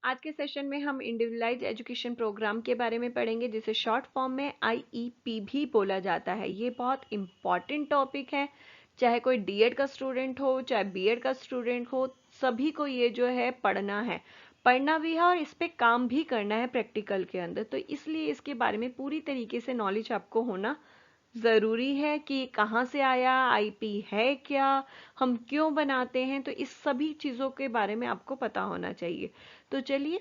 आज के सेशन में हम इंडिविजुअलाइज्ड एजुकेशन प्रोग्राम के बारे में पढ़ेंगे, जिसे शॉर्ट फॉर्म में आईईपी भी बोला जाता है। ये बहुत इम्पॉर्टेंट टॉपिक है, चाहे कोई डीएड का स्टूडेंट हो चाहे बीएड का स्टूडेंट हो, सभी को ये जो है पढ़ना भी है और इस पे काम भी करना है प्रैक्टिकल के अंदर। तो इसलिए इसके बारे में पूरी तरीके से नॉलेज आपको होना ज़रूरी है कि कहाँ से आया, आईपी है क्या, हम क्यों बनाते हैं, तो इस सभी चीज़ों के बारे में आपको पता होना चाहिए। तो चलिए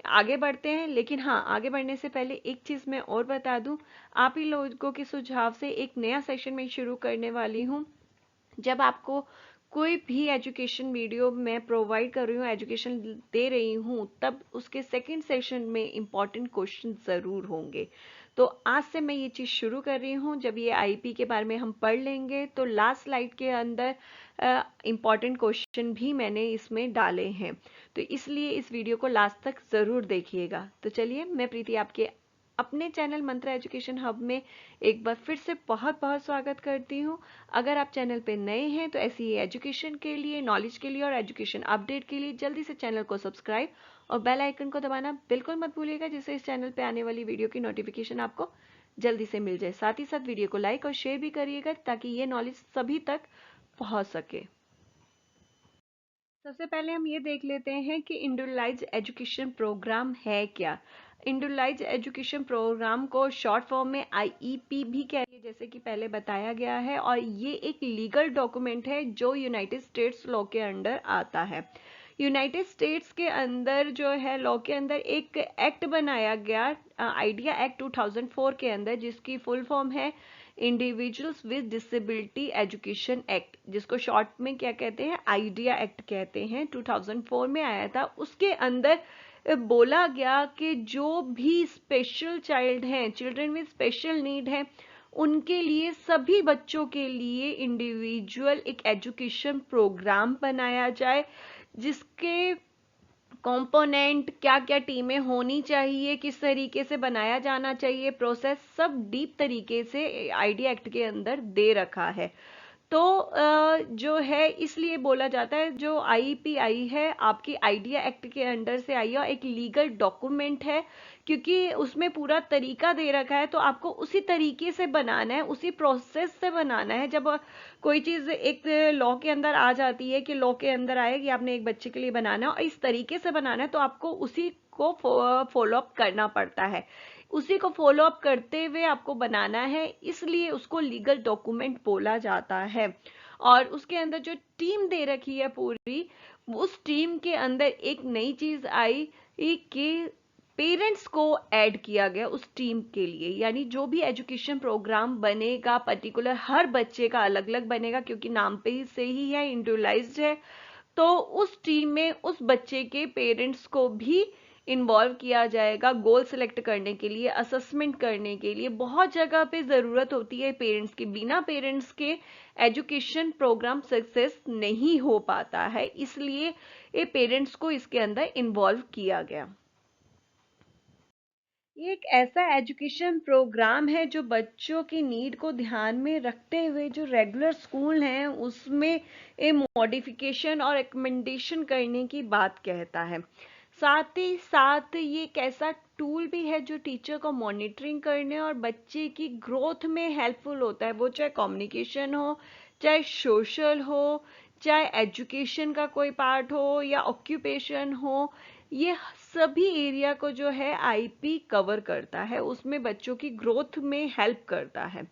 आगे बढ़ते हैं। लेकिन हाँ, आगे बढ़ने से पहले एक चीज़ मैं और बता दूं, आप ही लोगों के सुझाव से एक नया सेशन मैं शुरू करने वाली हूँ। जब आपको कोई भी एजुकेशन वीडियो मैं प्रोवाइड कर रही हूँ, एजुकेशन दे रही हूँ, तब उसके सेकंड सेशन में इंपॉर्टेंट क्वेश्चन ज़रूर होंगे। तो आज से मैं ये चीज़ शुरू कर रही हूँ। जब ये आईपी के बारे में हम पढ़ लेंगे तो लास्ट स्लाइड के अंदर इंपॉर्टेंट क्वेश्चन भी मैंने इसमें डाले हैं, तो इसलिए इस वीडियो को लास्ट तक ज़रूर देखिएगा। तो चलिए, मैं प्रीति आपके अपने चैनल मंत्रा एजुकेशन हब में एक बार फिर से बहुत बहुत स्वागत करती हूँ। अगर आप चैनल पे नए हैं तो ऐसी ही एजुकेशन के लिए, नॉलेज के लिए और एजुकेशन अपडेट के लिए जल्दी से चैनल को सब्सक्राइब और बेल आइकन को दबाना बिल्कुल मत भूलिएगा, जिससे इस चैनल पे आने वाली वीडियो की नोटिफिकेशन आपको जल्दी से मिल जाए। साथ ही साथ वीडियो को लाइक और शेयर भी करिएगा ताकि ये नॉलेज सभी तक पहुंच सके। सबसे पहले हम ये देख लेते हैं कि इंडिविजुअलाइज्ड एजुकेशन प्रोग्राम है क्या। इंडिविजुअलाइज्ड एजुकेशन प्रोग्राम को शॉर्ट फॉर्म में आईईपी भी कहते हैं, जैसे कि पहले बताया गया है, और ये एक लीगल डॉक्यूमेंट है जो यूनाइटेड स्टेट्स लॉ के अंडर आता है। यूनाइटेड स्टेट्स के अंदर जो है लॉ के अंदर एक एक्ट बनाया गया, आइडिया एक्ट 2004 के अंदर, जिसकी फुल फॉर्म है individuals with disability education act, जिसको शॉर्ट में क्या कहते हैं, आइडिया एक्ट कहते हैं। 2004 में आया था। उसके अंदर बोला गया कि जो भी स्पेशल चाइल्ड हैं, चिल्ड्रन विद स्पेशल नीड है, उनके लिए, सभी बच्चों के लिए इंडिविजुअल एक एजुकेशन प्रोग्राम बनाया जाए, जिसके कंपोनेंट क्या क्या टीमें होनी चाहिए, किस तरीके से बनाया जाना चाहिए, प्रोसेस सब डीप तरीके से आईडी एक्ट के अंदर दे रखा है। तो जो है, इसलिए बोला जाता है जो आईपीआई है आपकी आइडिया एक्ट के अंडर से आई है और एक लीगल डॉक्यूमेंट है, क्योंकि उसमें पूरा तरीका दे रखा है। तो आपको उसी तरीके से बनाना है, उसी प्रोसेस से बनाना है। जब कोई चीज़ एक लॉ के अंदर आ जाती है कि लॉ के अंदर आए कि आपने एक बच्चे के लिए बनाना है और इस तरीके से बनाना है, तो आपको उसी को फॉलो अप करना पड़ता है। उसी को फॉलो अप करते हुए आपको बनाना है, इसलिए उसको लीगल डॉक्यूमेंट बोला जाता है। और उसके अंदर जो टीम दे रखी है पूरी, उस टीम के अंदर एक नई चीज आई कि पेरेंट्स को ऐड किया गया उस टीम के लिए। यानी जो भी एजुकेशन प्रोग्राम बनेगा, पर्टिकुलर हर बच्चे का अलग अलग बनेगा, क्योंकि नाम पे ही से ही है, इंडिविजुअलाइज्ड है। तो उस टीम में उस बच्चे के पेरेंट्स को भी इन्वॉल्व किया जाएगा, गोल सेलेक्ट करने के लिए, असेसमेंट करने के लिए। बहुत जगह पे ज़रूरत होती है पेरेंट्स की, बिना पेरेंट्स के एजुकेशन प्रोग्राम सक्सेस नहीं हो पाता है, इसलिए ये पेरेंट्स को इसके अंदर इन्वॉल्व किया गया। ये एक ऐसा एजुकेशन प्रोग्राम है जो बच्चों की नीड को ध्यान में रखते हुए जो रेगुलर स्कूल हैं उसमें ए मॉडिफिकेशन और रिकमेंडेशन करने की बात कहता है। साथ ही साथ ये एक ऐसा टूल भी है जो टीचर को मॉनिटरिंग करने और बच्चे की ग्रोथ में हेल्पफुल होता है, वो चाहे कम्युनिकेशन हो, चाहे सोशल हो, चाहे एजुकेशन का कोई पार्ट हो या ऑक्यूपेशन हो। ये सभी एरिया को जो है आईपी कवर करता है, उसमें बच्चों की ग्रोथ में हेल्प करता है।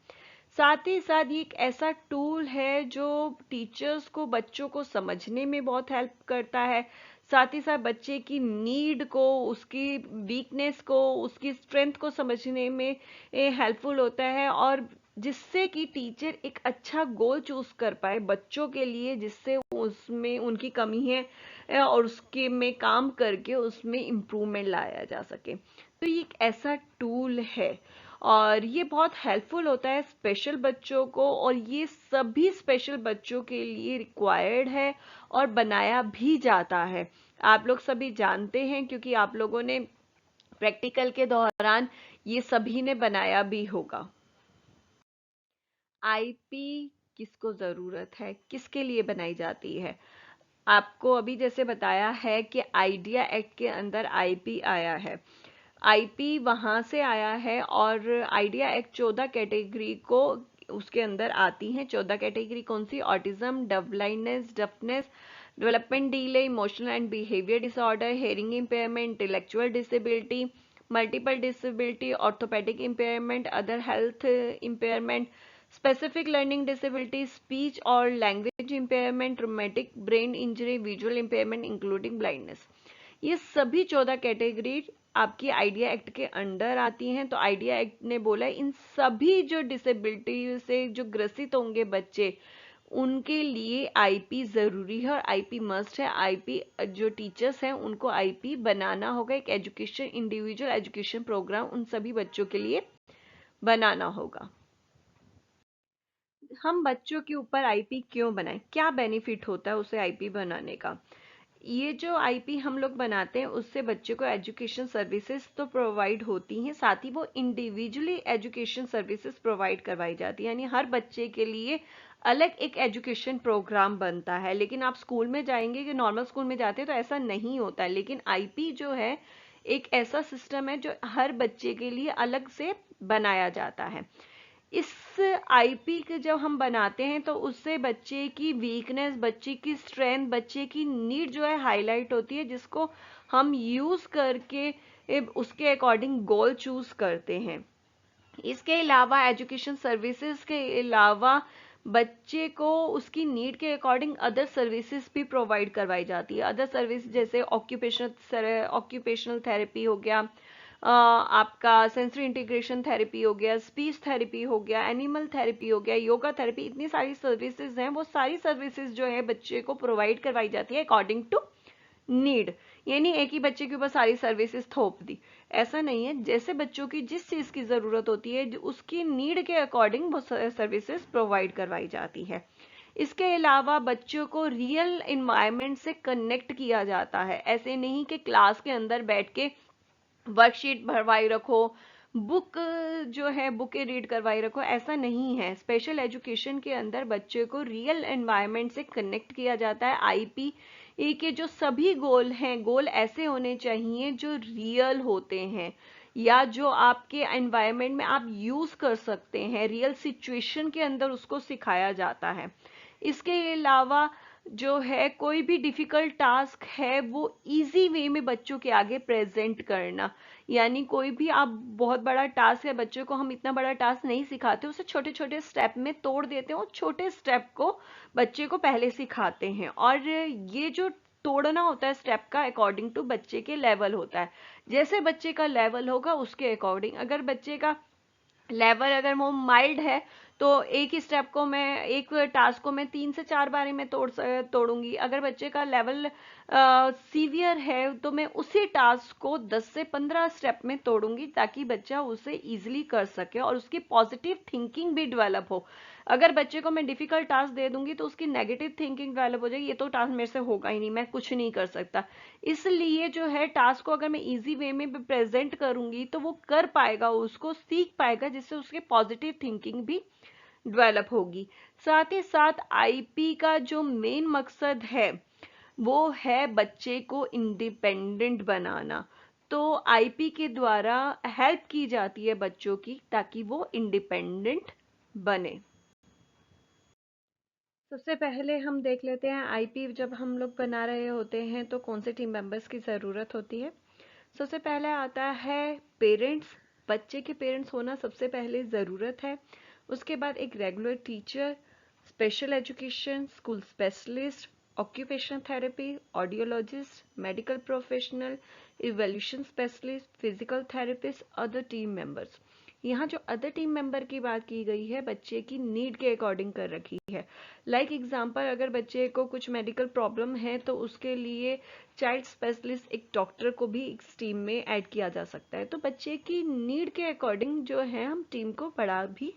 साथ ही साथ ये एक ऐसा टूल है जो टीचर्स को बच्चों को समझने में बहुत हेल्प करता है, साथ ही साथ बच्चे की नीड को, उसकी वीकनेस को, उसकी स्ट्रेंथ को समझने में हेल्पफुल होता है, और जिससे कि टीचर एक अच्छा गोल चूज कर पाए बच्चों के लिए, जिससे उसमें उनकी कमी है और उसके में काम करके उसमें इम्प्रूवमेंट लाया जा सके। तो ये एक ऐसा टूल है और ये बहुत हेल्पफुल होता है स्पेशल बच्चों को, और ये सभी स्पेशल बच्चों के लिए रिक्वायर्ड है और बनाया भी जाता है। आप लोग सभी जानते हैं, क्योंकि आप लोगों ने प्रैक्टिकल के दौरान ये सभी ने बनाया भी होगा। आईपी किसको जरूरत है, किसके लिए बनाई जाती है? आपको अभी जैसे बताया है कि आइडिया एक्ट के अंदर आईपी आया है, आईपी वहां से आया है, और आइडिया एक्ट 14 कैटेगरी को उसके अंदर आती हैं। 14 कैटेगरी कौन सी? Autism, blindness, deafness, development delay, emotional and behaviour disorder, hearing impairment, intellectual disability, multiple disability, orthopaedic impairment, other health impairment, specific learning disability, speech और language impairment, traumatic brain injury, visual impairment including blindness. ये सभी 14 category आपकी idea act के under आती हैं। तो idea act ने बोला इन सभी जो डिसेबिलिटी से जो ग्रसित होंगे बच्चे, उनके लिए आईपी जरूरी है और आईपी मस्ट है। आईपी जो टीचर्स हैं उनको आईपी बनाना होगा, एक एजुकेशन इंडिविजुअल एजुकेशन प्रोग्राम उन सभी बच्चों के लिए बनाना होगा। हम बच्चों के ऊपर आईपी क्यों बनाएं, क्या बेनिफिट होता है उसे आईपी बनाने का? ये जो आईपी हम लोग बनाते हैं उससे बच्चे को एजुकेशन सर्विसेज तो प्रोवाइड होती हैं, साथ ही वो इंडिविजुअली एजुकेशन सर्विसेज प्रोवाइड करवाई जाती है, यानी हर बच्चे के लिए अलग एक एजुकेशन प्रोग्राम बनता है। लेकिन आप स्कूल में जाएंगे कि नॉर्मल स्कूल में जाते हैं तो ऐसा नहीं होता है, लेकिन आईपी जो है एक ऐसा सिस्टम है जो हर बच्चे के लिए अलग से बनाया जाता है। इस आईपी के जब हम बनाते हैं तो उससे बच्चे की वीकनेस, बच्चे की स्ट्रेंथ, बच्चे की नीड जो है हाईलाइट होती है, जिसको हम यूज करके उसके अकॉर्डिंग गोल चूज करते हैं। इसके अलावा एजुकेशन सर्विसेज के अलावा बच्चे को उसकी नीड के अकॉर्डिंग अदर सर्विसेज भी प्रोवाइड करवाई जाती है। अदर सर्विस जैसे ऑक्यूपेशनल थेरेपी हो गया, आपका सेंसरी इंटीग्रेशन थेरेपी हो गया, स्पीच थेरेपी हो गया, एनिमल थेरेपी हो गया, योगा थेरेपी, इतनी सारी सर्विसेज हैं। वो सारी सर्विसेज जो है बच्चे को प्रोवाइड करवाई जाती है अकॉर्डिंग टू नीड। यानी एक ही बच्चे के ऊपर सारी सर्विसेज थोप दी, ऐसा नहीं है। जैसे बच्चों की जिस चीज की जरूरत होती है उसकी नीड के अकॉर्डिंग वो सर्विसेज प्रोवाइड करवाई जाती है। इसके अलावा बच्चों को रियल इन्वायरमेंट से कनेक्ट किया जाता है। ऐसे नहीं कि क्लास के अंदर बैठ के वर्कशीट भरवाई रखो, बुक जो है बुकें रीड करवाई रखो, ऐसा नहीं है। स्पेशल एजुकेशन के अंदर बच्चे को रियल एनवायरनमेंट से कनेक्ट किया जाता है। आईपी के जो सभी गोल हैं, गोल ऐसे होने चाहिए जो रियल होते हैं या जो आपके एनवायरनमेंट में आप यूज कर सकते हैं, रियल सिचुएशन के अंदर उसको सिखाया जाता है। इसके अलावा जो है कोई भी डिफिकल्ट टास्क है वो इजी वे में बच्चों के आगे प्रेजेंट करना, यानी कोई भी आप बहुत बड़ा टास्क है, बच्चों को हम इतना बड़ा टास्क नहीं सिखाते, उसे छोटे छोटे स्टेप में तोड़ देते हैं और छोटे स्टेप को बच्चे को पहले सिखाते हैं। और ये जो तोड़ना होता है स्टेप का अकॉर्डिंग टू बच्चे के लेवल होता है। जैसे बच्चे का लेवल होगा उसके अकॉर्डिंग, अगर बच्चे का लेवल अगर वो माइल्ड है तो एक ही स्टेप को मैं, एक टास्क को मैं 3 से 4 बारी में तोड़ूंगी। अगर बच्चे का लेवल सीवियर है तो मैं उसी टास्क को 10 से 15 स्टेप में तोड़ूंगी, ताकि बच्चा उसे इजीली कर सके और उसकी पॉजिटिव थिंकिंग भी डेवलप हो। अगर बच्चे को मैं डिफिकल्ट टास्क दे दूंगी तो उसकी नेगेटिव थिंकिंग डेवलप हो जाएगी, ये तो टास्क मेरे से होगा ही नहीं, मैं कुछ नहीं कर सकता। इसलिए जो है टास्क को अगर मैं इजी वे में प्रेजेंट करूंगी तो वो कर पाएगा, उसको सीख पाएगा, जिससे उसके पॉजिटिव थिंकिंग भी डेवलप होगी। साथ ही साथ आईपी का जो मेन मकसद है वो है बच्चे को इंडिपेंडेंट बनाना। तो आईपी के द्वारा हेल्प की जाती है बच्चों की ताकि वो इंडिपेंडेंट बने। सबसे पहले हम देख लेते हैं आईपी जब हम लोग बना रहे होते हैं तो कौन से टीम मेंबर्स की ज़रूरत होती है। सबसे पहले आता है पेरेंट्स। बच्चे के पेरेंट्स होना सबसे पहले ज़रूरत है। उसके बाद एक regular teacher, special education, school specialist, occupational therapy, audiologist, medical professional, evolution specialist, physical therapist, other team members. यहाँ जो अदर टीम मेंबर की बात की गई है बच्चे की नीड के अकॉर्डिंग कर रखी है। लाइक एग्जाम्पल, अगर बच्चे को कुछ मेडिकल प्रॉब्लम है तो उसके लिए चाइल्ड स्पेशलिस्ट एक डॉक्टर को भी इस टीम में ऐड किया जा सकता है। तो बच्चे की नीड के अकॉर्डिंग जो है हम टीम को बढ़ा भी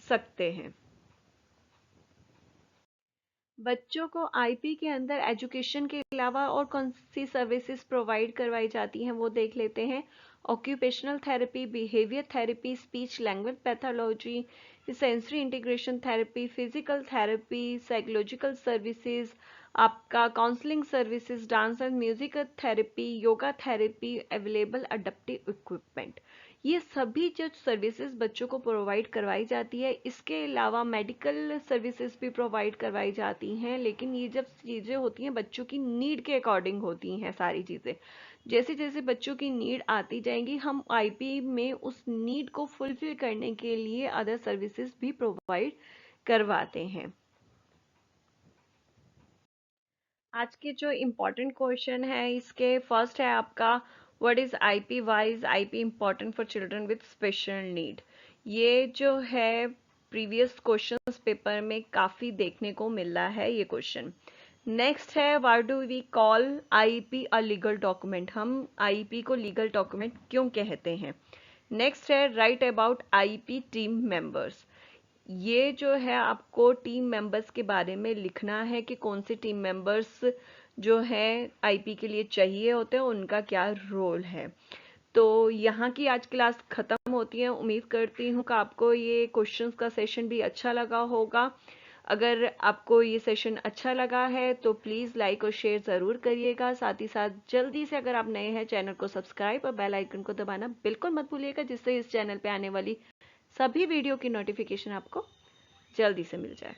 सकते हैं। बच्चों को आईपी के अंदर एजुकेशन के अलावा और कौन सी सर्विसेज प्रोवाइड करवाई जाती हैं वो देख लेते हैं। Occupational therapy, behaviour therapy, speech language pathology, sensory integration therapy, physical therapy, psychological services, आपका counselling services, dance and music therapy, yoga therapy, available adaptive equipment, ये सभी जो सर्विसेज बच्चों को प्रोवाइड करवाई जाती है। इसके अलावा मेडिकल सर्विसेज भी प्रोवाइड करवाई जाती हैं, लेकिन ये जब चीज़ें होती हैं बच्चों की नीड के अकॉर्डिंग होती हैं सारी चीज़ें। जैसे जैसे बच्चों की नीड आती जाएंगी, हम आईपी में उस नीड को फुलफिल करने के लिए अदर सर्विसेज भी प्रोवाइड करवाते हैं। आज के जो इम्पोर्टेंट क्वेश्चन है इसके फर्स्ट है आपका, what is IP, why is IP important for children with special need. ये जो है प्रीवियस क्वेश्चंस पेपर में काफी देखने को मिल रहा है ये क्वेश्चन। नेक्स्ट है, why do we call IP a legal document, हम आईपी को लीगल डॉक्यूमेंट क्यों कहते हैं। नेक्स्ट है, write about IP team members, ये जो है आपको टीम मेंबर्स के बारे में लिखना है कि कौन से टीम मेंबर्स जो है आईपी के लिए चाहिए होते हैं, उनका क्या रोल है। तो यहाँ की आज क्लास खत्म होती है। उम्मीद करती हूँ कि आपको ये क्वेश्चंस का सेशन भी अच्छा लगा होगा। अगर आपको ये सेशन अच्छा लगा है तो प्लीज़ लाइक और शेयर ज़रूर करिएगा। साथ ही साथ जल्दी से अगर आप नए हैं चैनल को सब्सक्राइब और बेल आइकन को दबाना बिल्कुल मत भूलिएगा, जिससे इस चैनल पे आने वाली सभी वीडियो की नोटिफिकेशन आपको जल्दी से मिल जाए।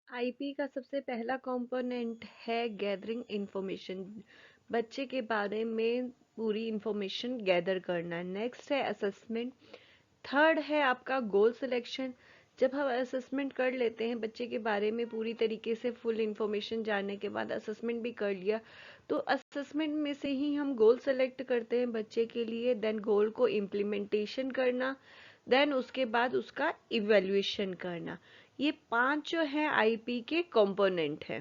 आईपी का सबसे पहला कंपोनेंट है गैदरिंग इंफॉर्मेशन, बच्चे के बारे में पूरी इंफॉर्मेशन गैदर करना। नेक्स्ट है असेसमेंट। थर्ड है आपका गोल सिलेक्शन। जब हम असेसमेंट कर लेते हैं बच्चे के बारे में पूरी तरीके से फुल इंफॉर्मेशन जानने के बाद असेसमेंट भी कर लिया, तो असेसमेंट में से ही हम गोल सेलेक्ट करते हैं बच्चे के लिए। देन गोल को इम्प्लीमेंटेशन करना, देन उसके बाद उसका इवैल्यूएशन करना। ये 5 जो है आईपी के कंपोनेंट है।